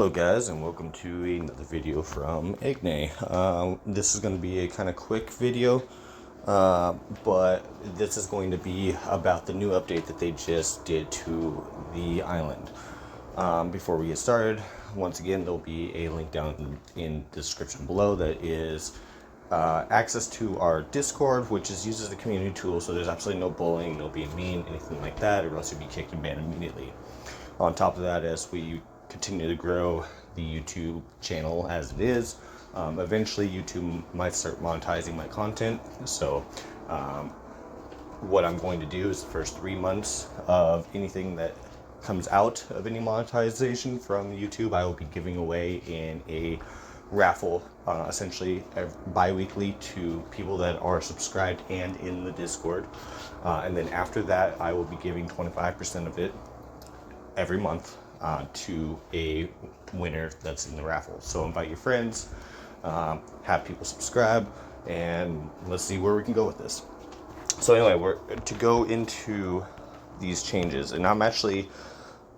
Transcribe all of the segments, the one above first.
Hello guys, and welcome to another video from Ignay. This is going to be a kind of quick video, but this is going to be about the new update that they just did to the island. Before we get started, once again, there'll be a link down in the description below that is access to our Discord, which uses the community tool, so there's absolutely no bullying, no being mean, anything like that, or else you'd be kicked and banned immediately. On top of that, as we continue to grow the YouTube channel as it is, eventually YouTube might start monetizing my content. So what I'm going to do is the first 3 months of anything that comes out of any monetization from YouTube, I will be giving away in a raffle, essentially bi-weekly, to people that are subscribed and in the Discord. And then after that, I will be giving 25% of it every month to a winner that's in the raffle. So invite your friends, have people subscribe, and let's see where we can go with this. So anyway, we're to go into these changes, and I'm actually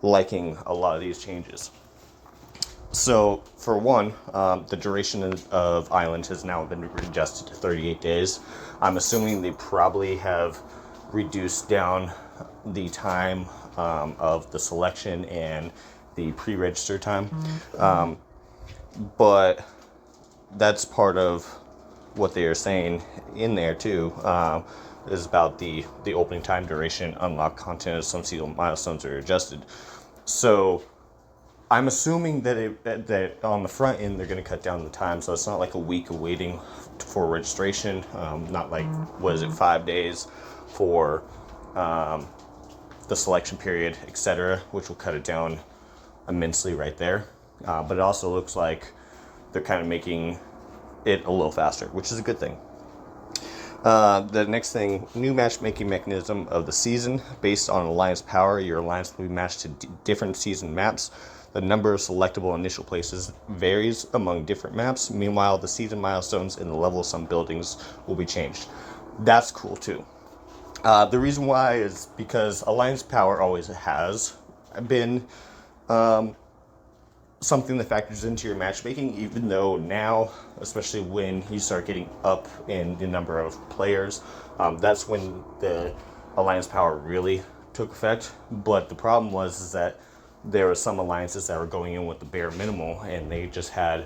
liking a lot of these changes. So for one, the duration of Island has now been adjusted to 38 days. I'm assuming they probably have reduced down the time of the selection and the pre-register time. But that's part of what they are saying in there too, is about the opening time, duration, unlock content as some seasonal milestones are adjusted. So I'm assuming that on the front end they're going to cut down the time, so it's not like a week of waiting for registration, not like, what is it, 5 days for the selection period, etc., which will cut it down immensely right there. But it also looks like they're kind of making it a little faster, which is a good thing. The next thing, new matchmaking mechanism of the season. Based on alliance power, your alliance will be matched to different season maps. The number of selectable initial places varies among different maps. Meanwhile, the season milestones and the level of some buildings will be changed. That's cool too. The reason why is because alliance power always has been something that factors into your matchmaking, even though now, especially when you start getting up in the number of players, that's when the alliance power really took effect. But the problem was that there were some alliances that were going in with the bare minimal, and they just had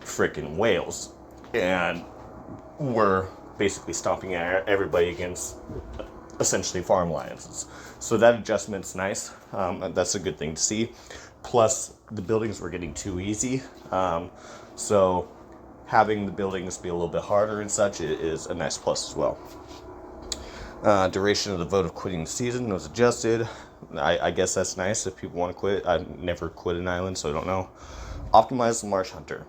freaking whales and were basically stomping at everybody against essentially farm alliances. So that adjustment's nice. That's a good thing to see. Plus, the buildings were getting too easy. So having the buildings be a little bit harder and such is a nice plus as well. Duration of the vote of quitting the season was adjusted. I guess that's nice if people want to quit. I've never quit an island, so I don't know. Optimize the Marsh Hunter.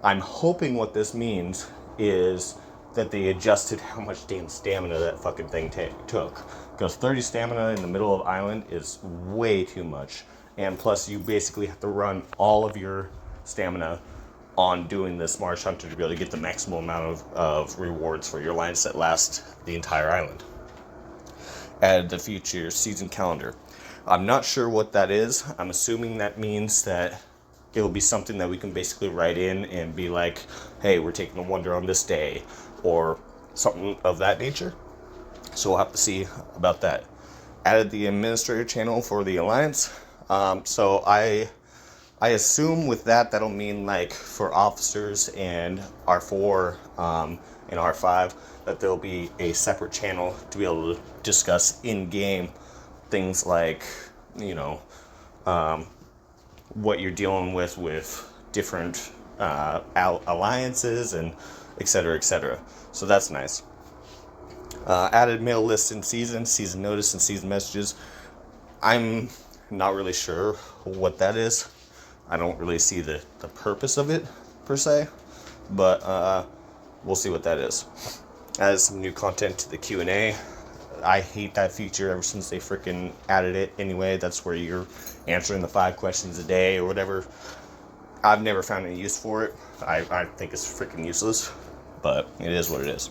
I'm hoping what this means is that they adjusted how much damn stamina that fucking thing took. Because 30 stamina in the middle of island is way too much. And plus, you basically have to run all of your stamina on doing this Marsh Hunter to be able to get the maximum amount of rewards for your alliance that last the entire island. Added the future season calendar. I'm not sure what that is. I'm assuming that means that it will be something that we can basically write in and be like, hey, we're taking a wonder on this day, or something of that nature. So we'll have to see about that. Added the administrator channel for the alliance. So I assume with that, that'll mean like for officers and R4 and R5, that there'll be a separate channel to be able to discuss in-game things like, you know, what you're dealing with different alliances and etc., etc. So that's nice. Added mail lists in season notice and season messages. I'm not really sure what that is. I don't really see the purpose of it per se, but we'll see what that is. Added some new content to the Q&A. I hate that feature ever since they freaking added it anyway. That's where you're answering the 5 questions a day or whatever. I've never found any use for it. I think it's freaking useless, but it is what it is.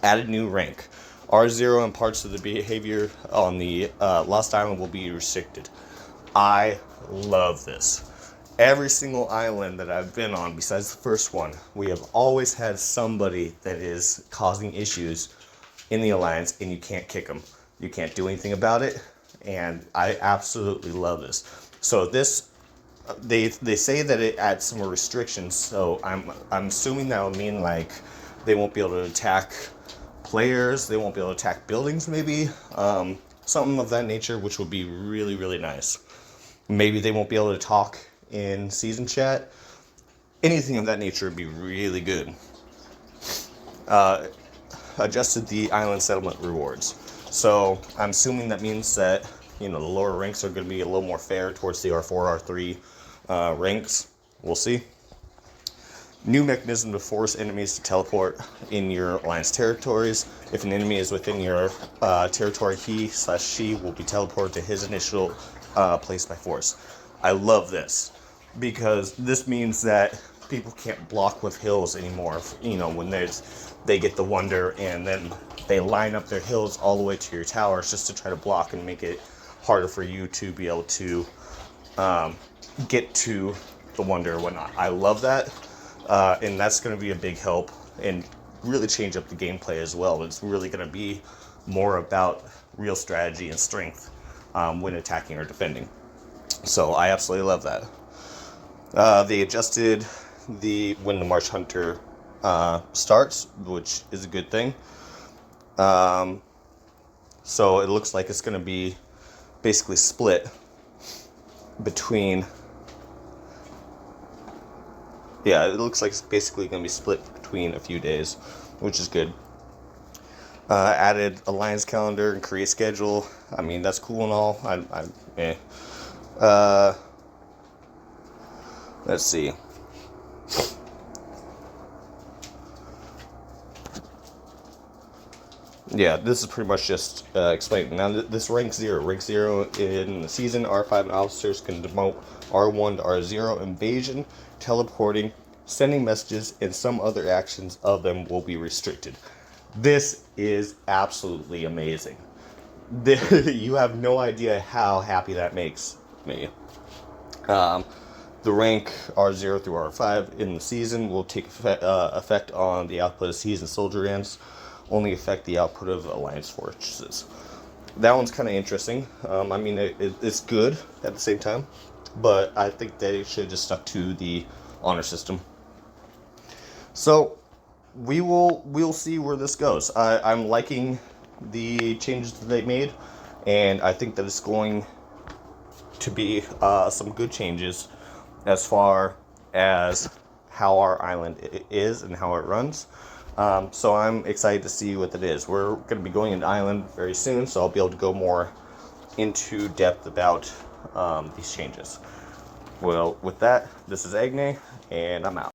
Added new rank. R0 and parts of the behavior on the Lost Island will be restricted. I love this. every single island that I've been on, besides the first one, we have always had somebody that is causing issues in the alliance, and you can't kick them. You can't do anything about it, and I absolutely love this. So this, they say that it adds some restrictions. So I'm assuming that will mean like they won't be able to attack players, they won't be able to attack buildings, maybe something of that nature, which would be really, really nice. Maybe they won't be able to talk in season chat. Anything of that nature would be really good. Adjusted the island settlement rewards. So I'm assuming that means that, you know, the lower ranks are going to be a little more fair towards the R4, R3 ranks. We'll see. New mechanism to force enemies to teleport in your alliance territories. If an enemy is within your territory, he/she will be teleported to his initial place by force. I love this because this means that people can't block with hills anymore. You know, when they get the wonder and then they line up their hills all the way to your towers just to try to block and make it harder for you to be able to get to the wonder and whatnot. I love that. And that's going to be a big help and really change up the gameplay as well. It's really going to be more about real strategy and strength when attacking or defending. So I absolutely love that. They adjusted when the Marsh Hunter starts, which is a good thing. So it looks like it's going to be basically split between... Yeah, it looks like it's basically going to be split between a few days, which is good. Added alliance calendar and create schedule. I mean, that's cool and all. Let's see. Yeah, this is pretty much just explaining. Now, this rank 0. Rank 0 in the season, R5 officers can demote R1 to R0. Invasion, teleporting, sending messages, and some other actions of them will be restricted. This is absolutely amazing. You have no idea how happy that makes me. The rank R0 through R5 in the season will take effect on the output of season soldier ants. Only affect the output of alliance fortresses. That one's kind of interesting. I mean, it's good at the same time, but I think they should have just stuck to the honor system. So we'll see where this goes. I'm liking the changes that they made, and I think that it's going to be some good changes as far as how our island is and how it runs. So I'm excited to see what it is. We're going to be going into Island very soon, so I'll be able to go more into depth about these changes. Well, with that, this is Agne, and I'm out.